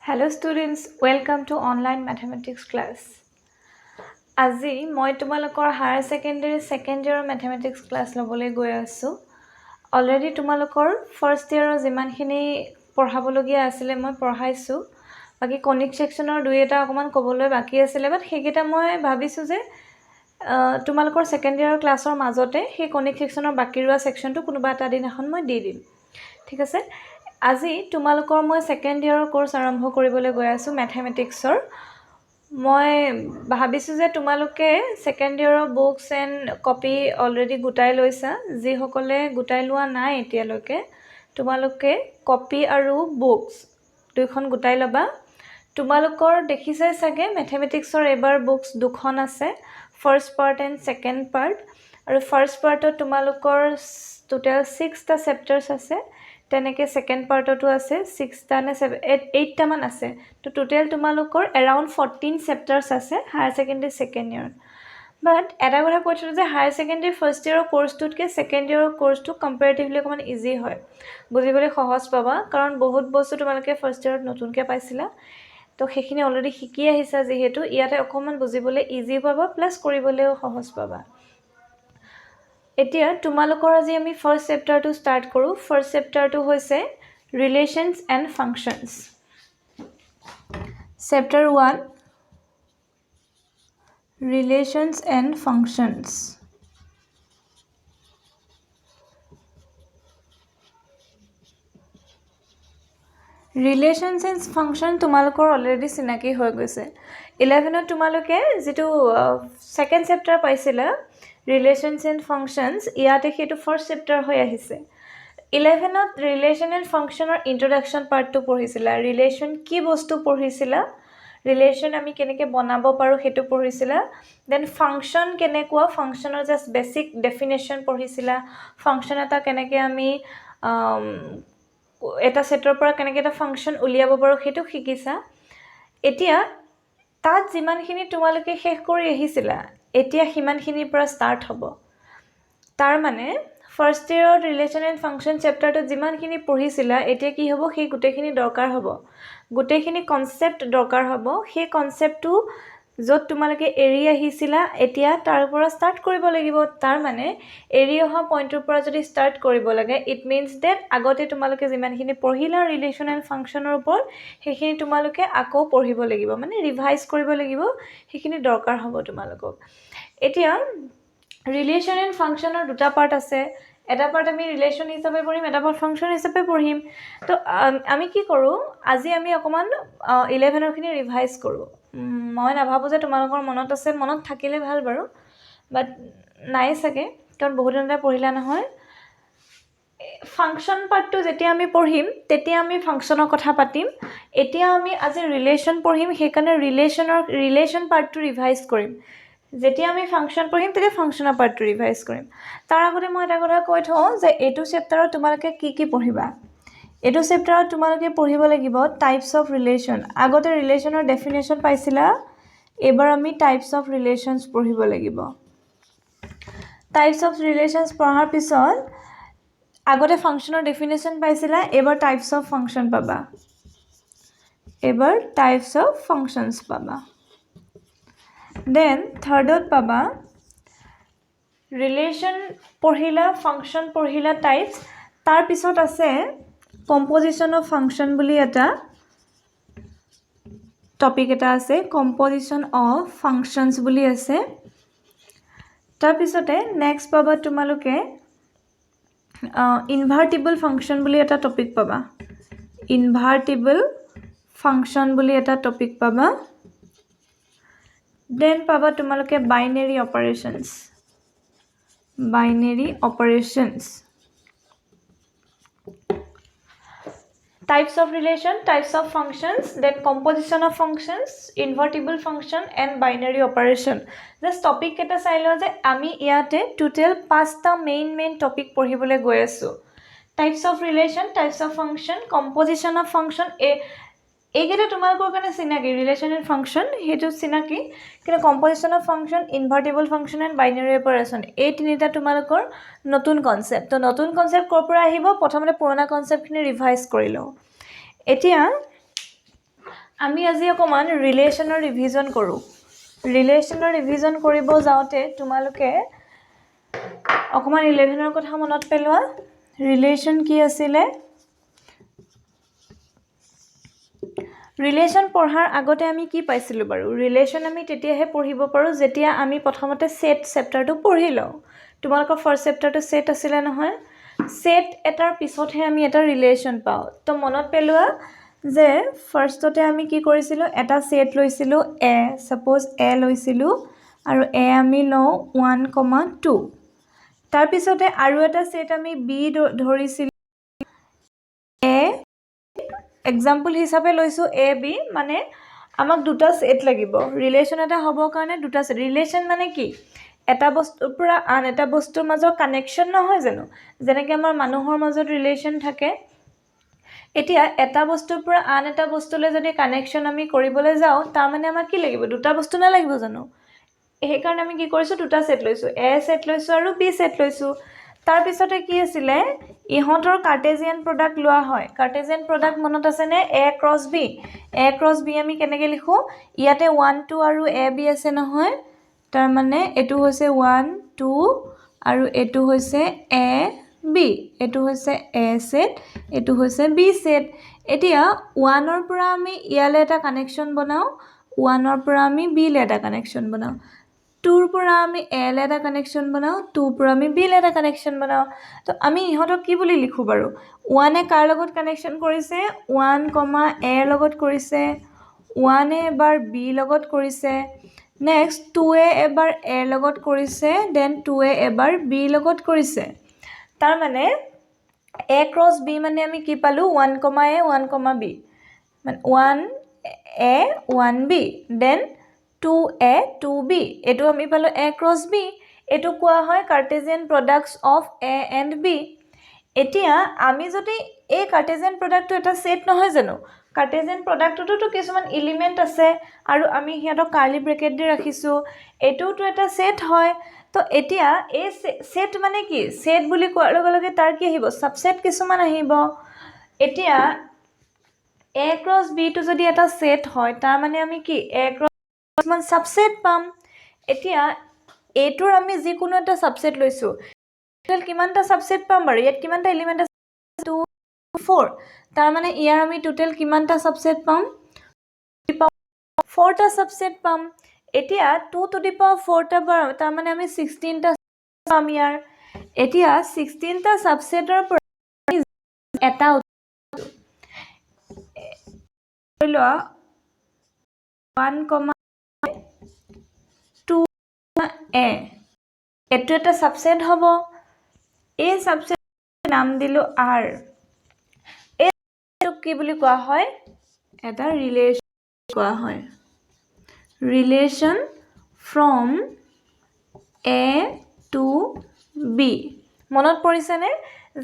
Hello students, welcome to online mathematics class. আজি মই তোমালোকৰ হায়াৰ সেকেন্ডাৰী সেকেন্ড ইয়াৰৰ mathematics class লবলৈ গৈ আছো। অলৰেডি তোমালোকৰ ফাৰ্স্ট ইয়াৰৰ যিমানখিনি পঢ়াবলগীয়া আছিল মই পঢ়াইছো। বাকি কনিক সেকশনৰ দুই এটা অকমান ক'বলৈ বাকি আছিল বাট হেগেটা মই ভাবিছো যে তোমালোকৰ সেকেন্ড ইয়াৰৰ ক্লাছৰ মাজতে সেই কনিক সেকশনৰ বাকি ৰুৱা সেকশনটো কোনোবা এটা দিন এখন মই দি দিম। ঠিক আছে? আজি তোমালোকৰ মই সেকেন্ড ইয়াৰৰ কোৰ্স আৰম্ভ কৰিবলৈ গৈ আছো ম্যাথমেটিক্সৰ। মই ভাবিছো যে তোমালোকে সেকেন্ড ইয়াৰৰ বুকস এন্ড কপি অলৰেডি গুটাই লৈছা। যি সকলে গুটাই লোৱা নাই এতিয়ালৈকে তোমালোকে কপি আৰু বুকস দুইখন গুটাই লবা। তোমালোকৰ দেখিছাই সাগে ম্যাথমেটিক্সৰ এবাৰ বুকস দুখন আছে, first part and second part. আৰু ফাৰ্স্ট পাৰ্টত তোমালোকৰ টোটাল 6 টা চেপ্টাৰস আছে। তেনেকে সেকেন্ড পাৰ্টটো আছে 6 টা নে 8 টা মান আছে। তো টোটাল তোমালোকৰ around 14 চেপ্টাৰস আছে হায়াৰ সেকেন্ডাৰী সেকেন্ড ইয়াৰ। বাট এটা কথা কৈছো যে হায়াৰ সেকেন্ডাৰী ফাৰ্স্ট ইয়াৰৰ কোৰ্সটোতকে সেকেন্ড ইয়াৰৰ কোৰ্সটো কম্পাৰেটিভলি অকমান ইজি হয়। বুজিবলৈ সহজ পাবা কাৰণ বহুত বস্তু তোমালোকে ফাৰ্স্ট ইয়াৰত নতুনকে পাইছিলা। তো সেইখিনি অলৰেডি শিকি আহিছা যেহেতু ইয়াতে অকমান বুজিবলৈ ইজি পাবা প্লাস কৰিবলৈও সহজ পাবা। এতিয়া তোমালোকৰ আজি আমি ফাৰ্স্ট চেপ্টাৰটো স্টাৰ্ট কৰো। ফাৰ্স্ট চেপ্টাৰটো হৈছে relations and functions. Chapter 1 relations and functions. Relations and function তোমালোকৰ অলৰেডি চিনাকি হৈ গৈছে। 11ত তোমালোকে যেটো সেকেন্ড চেপ্টাৰ পাইছিলা ৰিলেশনস এন্ড ফাংশনস ইয়াতে হেতু ফাৰ্স্ট চেপ্টাৰ হৈ আহিছে। 11ত ৰিলেশন এন্ড ফাংশনৰ ইন্ট্ৰোডাকশন পাৰ্টটো পঢ়িছিলা। ৰিলেশন কি বস্তু পঢ়িছিলা, ৰিলেশন আমি কেনেকৈ বনাব পাৰো হেতু পঢ়িছিলা। দেন ফাংশন কেনেকুৱা, ফাংশনৰ জাস্ট বেসিক ডেফিনেশন পঢ়িছিলা। ফাংশন এটা কেনেকৈ আমি এটা সেটৰ পৰা কেনেকৈ এটা ফাংশন উলিয়াব পাৰো হেতু শিকিছা। এতিয়া তাত যিমানখিনি তোমালোকে শেষ কৰি আহিছিলা এতিয়া হিমানখিনিৰ পৰা স্টাৰ্ট হ'ব। তাৰ মানে ফাৰ্স্ট ইয়াৰৰ ৰিলেশন এন্ড ফাংশন চেপ্টাৰটো যিমানখিনি পঢ়িছিলা এতিয়া কি হ'ব সেই গুটেখিনি দৰকাৰ হ'ব। গুটেখিনি কনসেপ্ট দৰকাৰ হ'ব। সেই কনসেপ্টটো যত তোমালোকে এৰি আহিছিলা এতিয়া তাৰ পৰা স্টাৰ্ট কৰিব লাগিব। তাৰ মানে এৰি অহা পইণ্টৰ পৰা যদি স্টাৰ্ট কৰিব লাগে ইট মিন্স দ্যাট আগতে তোমালোকে যিমানখিনি পঢ়িলা ৰিলেশন এন্ড ফাংশনৰ ওপৰত সেইখিনি তোমালোকে আকৌ পঢ়িব লাগিব, মানে ৰিভাইজ কৰিব লাগিব। সেইখিনি দৰকাৰ হ'ব তোমালোকক। এতিয়া ৰিলেশন এন্ড ফাংশনৰ দুটা পাৰ্ট আছে। এটা পাৰ্ট আমি ৰিলেশন হিচাপে পঢ়িম, এটা পাৰ্ট ফাংশন হিচাপে পঢ়িম। তো আমি কি কৰো আজি আমি অকমান 11ৰ খিনি ৰিভাইজ কৰো। মই নাভাবো যে তোমালোকৰ মনত আছে, মনত থাকিলে ভাল বাৰু বাট নাই সাগে কাৰণ বহুত দিনতে পঢ়িলা নহয়। ফাংশন পাৰ্টটো যেতিয়া আমি পঢ়িম তেতিয়া আমি ফাংশনৰ কথা পাতিম। এতিয়া আমি আজি ৰিলেশন পঢ়িম সেইকাৰণে ৰিলেশন পাৰ্টটো ৰিভাইজ কৰিম। যেতিয়া আমি ফাংশন পঢ়িম তেতিয়া ফাংশনৰ পাৰ্টটো ৰিভাইজ কৰিম। তাৰ আগতে মই এটা কথা কৈ থওঁ যে এইটো চেপ্টাৰত তোমালোকে কি পঢ়িবা। এইটো চেপ্টাৰত তোমালোকে পঢ়িব লাগিব টাইপস অফ ৰিলেশন। আগতে ৰিলেশনৰ ডেফিনেশন পাইছিলা, এবাৰ আমি টাইপস অফ ৰিলেশনস পঢ়িব লাগিব। টাইপস অফ ৰিলেশনস পঢ়াৰ পিছত আগতে ফাংশনৰ ডেফিনেশন পাইছিলা, এবাৰ টাইপস অফ ফাংশন পাবা। এবাৰ টাইপস অফ ফাংশনস পাবা। দেন থাৰ্ডত পাবা ৰিলেশন পঢ়িলা, ফাংশন পঢ়িলা, টাইপস। তাৰ পিছত আছে কম্পোজিশন অফ ফাংশন বুলি এটা টপিক এটা আছে, কম্পোজিশন অফ ফাংশনস বুলি আছে। তাৰ পিছতে নেক্সট পাবা তোমালোকে ইনভাৰ্টিবল ফাংশন বুলি এটা টপিক পাবা। ইনভাৰ্টিবল ফাংশন বুলি এটা টপিক পাবা। দেন পাবা তোমালোকে binary operations. Binary operations. Types of relation, types of functions, then composition of functions, invertible function and binary operation. This topic eta sailo je ami iate total 5 ta main topic পঢ়িবলৈ গৈ আছো। Types of relation, types of function, composition of function এইকেইটা তোমালোকৰ কাৰণে চিনাকি। Relation and function হেতু চিনাকি, কিন্তু composition of function, invertible function and binary operation এই তিনিটা তোমালোকৰ নতুন কনসেপ্ট। তো নতুন কনসেপ্ট কৰ পৰা আহিব, প্ৰথমতে পুৰণা কনসেপ্টখিনি ৰিভাইজ কৰি লও। এতিয়া আমি আজি অকমান ৰিলেশ্যনৰ ৰিভিজন কৰোঁ ৰিলেশ্যনৰ ৰিভিজন কৰিব যাওঁতে তোমালোকে অকমান 11ৰ কথা মনত পেলোৱা ৰিলেশ্যন কি আছিলে ৰিলেশ্যন পঢ়াৰ আগতে আমি কি পাইছিলোঁ বাৰু ৰিলেশ্যন আমি তেতিয়াহে পঢ়িব পাৰোঁ যেতিয়া আমি প্ৰথমতে সেট চেপ্টাৰটো পঢ়ি লওঁ তোমালোকৰ ফাৰ্ষ্ট চেপ্টাৰটো সেট আছিলে নহয় সেট এটাৰ পিছতহে আমি এটা ৰিলেশ্যন পাওঁ তো মনত পেলোৱা যে ফাৰ্ষ্টতে আমি কি কৰিছিলোঁ এটা সেট লৈছিলোঁ এ সাপোজ এ লৈছিলোঁ আৰু এ আমি লওঁ 1,2 তাৰ পিছতে আৰু এটা সেট আমি বি ধৰিছিলোঁ এ এক্সাম্পল হিচাপে লৈছোঁ এ বি মানে আমাক দুটা সেট লাগিব ৰিলেশ্যন এটা হ'বৰ কাৰণে দুটা সেট ৰিলেশ্যন মানে কি এটা বস্তুৰ পৰা আন এটা বস্তুৰ মাজৰ কানেকশ্যন নহয় জানো যেনেকৈ আমাৰ মানুহৰ মাজত ৰিলেশ্যন থাকে এতিয়া এটা বস্তুৰ পৰা আন এটা বস্তুলৈ যদি কানেকশ্যন আমি কৰিবলৈ যাওঁ তাৰ মানে আমাক কি লাগিব দুটা বস্তু নালাগিব জানো সেইকাৰণে আমি কি কৰিছোঁ দুটা সেট লৈছোঁ এ সেট লৈছোঁ আৰু বি সেট লৈছোঁ তাৰ পিছতে কি আছিলে ইহঁতৰ কাৰ্টেজিয়ান প্ৰডাক্ট লোৱা হয় কাৰ্টেজিয়ান প্ৰডাক্ট মনত আছেনে এ ক্ৰছ বি আমি কেনেকৈ লিখোঁ ইয়াতে 1 2 আৰু এ বি আছে নহয় তাৰ মানে এইটো হৈছে 1 2 আৰু এইটো হৈছে এ বি এইটো হৈছে এ সেট এইটো হৈছে বি সেট এতিয়া 1ৰ পৰা আমি ইয়ালৈ এটা কানেকশ্যন বনাওঁ 1ৰ পৰা আমি বিলৈ এটা কানেকশ্যন বনাওঁ 2ৰ পৰা আমি এলৈ এটা কানেকশ্যন বনাওঁ 2ৰ পৰা আমি বিলৈ এটা কানেকশ্যন বনাওঁ তো আমি ইহঁতক কি বুলি লিখোঁ বাৰু 1 কাৰ লগত কানেকশ্যন কৰিছে 1, এৰ লগত কৰিছে 1 এবাৰ বি লগত কৰিছে নেক্সট 2 এবাৰ এৰ লগত কৰিছে দেন 2 এবাৰ বি লগত কৰিছে তাৰ মানে এ ক্ৰছ বি মানে আমি কি পালোঁ 1, এ 1, বি মানে 1 এ 1 বি দেন 2a 2b এইটো আমি পালোঁ a ক্ৰছ b এইটো কোৱা হয় Cartesian products of a and b এতিয়া আমি যদি এই কাৰ্টেজিয়ান প্ৰডাক্টটো এটা সেট নহয় জানো কাৰ্টেজিয়ান প্ৰডাক্টটোতো কিছুমান এলিমেণ্ট আছে আৰু আমি সিহঁতক কাৰ্লি ব্ৰেকেট দি ৰাখিছোঁ এইটোতো এটা সেট হয় তো এতিয়া এই সেট মানে কি সেট বুলি কোৱাৰ লগে লগে তাৰ কি আহিব সাবসেট কিছুমান আহিব এতিয়া a ক্ৰছ b টো যদি এটা সেট হয় তাৰ মানে আমি কি a ক্ৰছ কিছুমান সাবসেট পাম এতিয়া এইটোৰ আমি যিকোনো এটা সাবসেট লৈছোঁ টোটেল কিমানটা সাবসেট পাম বাৰু ইয়াত কিমানটা এলিমেণ্ট আছে 2 4 তাৰ মানে ইয়াৰ আমি টোটেল কিমানটা সাবসেট পাম 4টা সাবসেট পাম এতিয়া 2 টু দি পাৱাৰ 4টা তাৰ মানে আমি 16টা পাম ইয়াৰ এতিয়া 16টা সাবসেটৰ পৰা এটা লোৱা 1, 2 এ এইটো এটা সাবসেট হ'ব এই সাবসেট নাম দিলোঁ আৰ এইটোক কি বুলি কোৱা হয় এটা ৰিলেশ্যন কোৱা হয় relation from A to B মনত পৰিছেনে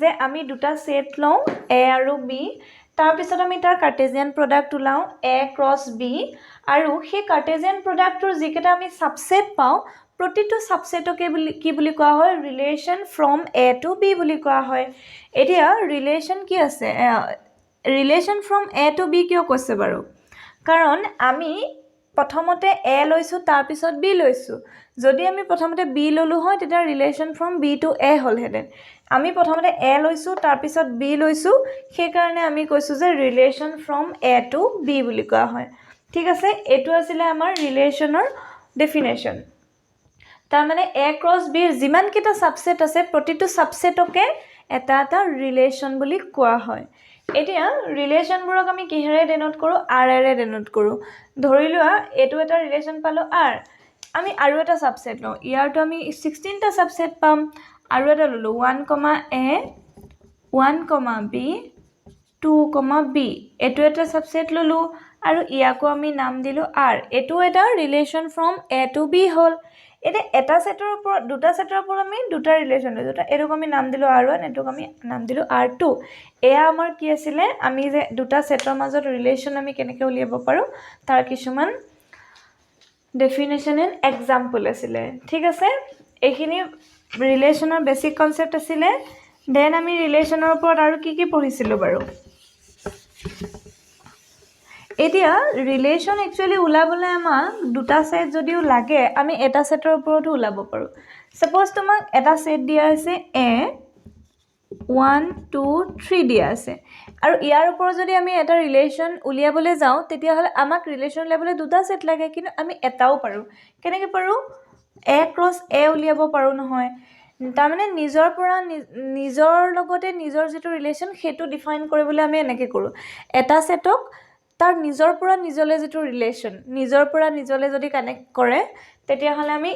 যে আমি দুটা সেট লওঁ এ আৰু বি তাৰপিছত আমি তাৰ কাৰ্টেজিয়ান প্ৰডাক্ট ওলাওঁ এ ক্ৰছ বি আৰু সেই কাৰ্টেজিয়ান প্ৰডাক্টটোৰ যিকেইটা আমি সাবসেট পাওঁ প্ৰতিটো সাবসেটকে কি বুলি কোৱা হয় relation from A to B বুলি কোৱা হয় এতিয়া ৰিলেশ্যন কি আছে relation from A to B কিয় কৈছে বাৰু কাৰণ আমি প্ৰথমতে এ লৈছোঁ তাৰপিছত বি লৈছোঁ যদি আমি প্ৰথমতে বি ল'লোঁ হয় তেতিয়া ৰিলেশ্যন ফ্ৰম বি টু এ হ'লহেঁতেন আমি প্ৰথমতে এ লৈছোঁ তাৰপিছত বি লৈছোঁ সেইকাৰণে আমি কৈছোঁ যে relation from A to B বুলি কোৱা হয় ঠিক আছে এইটো আছিলে আমাৰ ৰিলেশ্যনৰ ডেফিনেশ্যন তাৰমানে এ ক্ৰছ বিৰ যিমানকেইটা সাবসেট আছে প্ৰতিটো সাবসেটকে এটা এটা ৰিলেশ্যন বুলি কোৱা হয় এতিয়া ৰিলেশ্যনবোৰক আমি কিহেৰে ডেনোট কৰোঁ আৰেৰে ডেনোট কৰোঁ ধৰি লোৱা এইটো এটা ৰিলেশ্যন পালোঁ আৰ আমি আৰু এটা সাবসেট লওঁ ইয়াৰটো আমি 16টা সাবসেট পাম আৰু এটা ল'লোঁ 1, এ 1, বি 2, বি এইটো এটা সাবসেট ল'লোঁ আৰু ইয়াকো আমি নাম দিলোঁ আৰ এইটো এটা relation from A to B হ'ল এতিয়া এটা সেটৰ ওপৰত দুটা সেটৰ ওপৰত আমি দুটা ৰিলেশ্যন লৈছোঁ এইটোক আমি নাম দিলোঁ R1 এইটোক আমি নাম দিলোঁ R2 এয়া আমাৰ কি আছিলে আমি যে দুটা সেটৰ মাজত ৰিলেশ্যন আমি কেনেকৈ উলিয়াব পাৰোঁ তাৰ কিছুমান ডেফিনেশ্যন এণ্ড এক্সাম্পল আছিলে ঠিক আছে এইখিনি ৰিলেশ্যনৰ বেছিক কনচেপ্ট আছিলে দেন আমি ৰিলেশ্যনৰ ওপৰত আৰু কি পঢ়িছিলোঁ বাৰু এতিয়া ৰিলেশ্যন একচুৱেলি ওলাবলৈ আমাক দুটা ছেট যদিও লাগে আমি এটা ছেটৰ ওপৰতো ওলাব পাৰোঁ ছাপ'জ তোমাক এটা ছেট দিয়া আছে এ 1 2 3 দিয়া আছে আৰু ইয়াৰ ওপৰত যদি আমি এটা ৰিলেশ্যন উলিয়াবলৈ যাওঁ তেতিয়াহ'লে আমাক ৰিলেশ্যন উলিয়াবলৈ দুটা ছেট লাগে কিন্তু আমি এটাও পাৰোঁ কেনেকৈ পাৰোঁ এ ক্ৰছ এ উলিয়াব পাৰোঁ নহয় তাৰমানে নিজৰ পৰা নিজৰ লগতে নিজৰ যিটো ৰিলেশ্যন সেইটো ডিফাইন কৰিবলৈ আমি এনেকৈ কৰোঁ এটা ছেটক তাৰ নিজৰ পৰা নিজলৈ যিটো ৰিলেশ্যন নিজৰ পৰা নিজলৈ যদি কানেক্ট কৰে তেতিয়াহ'লে আমি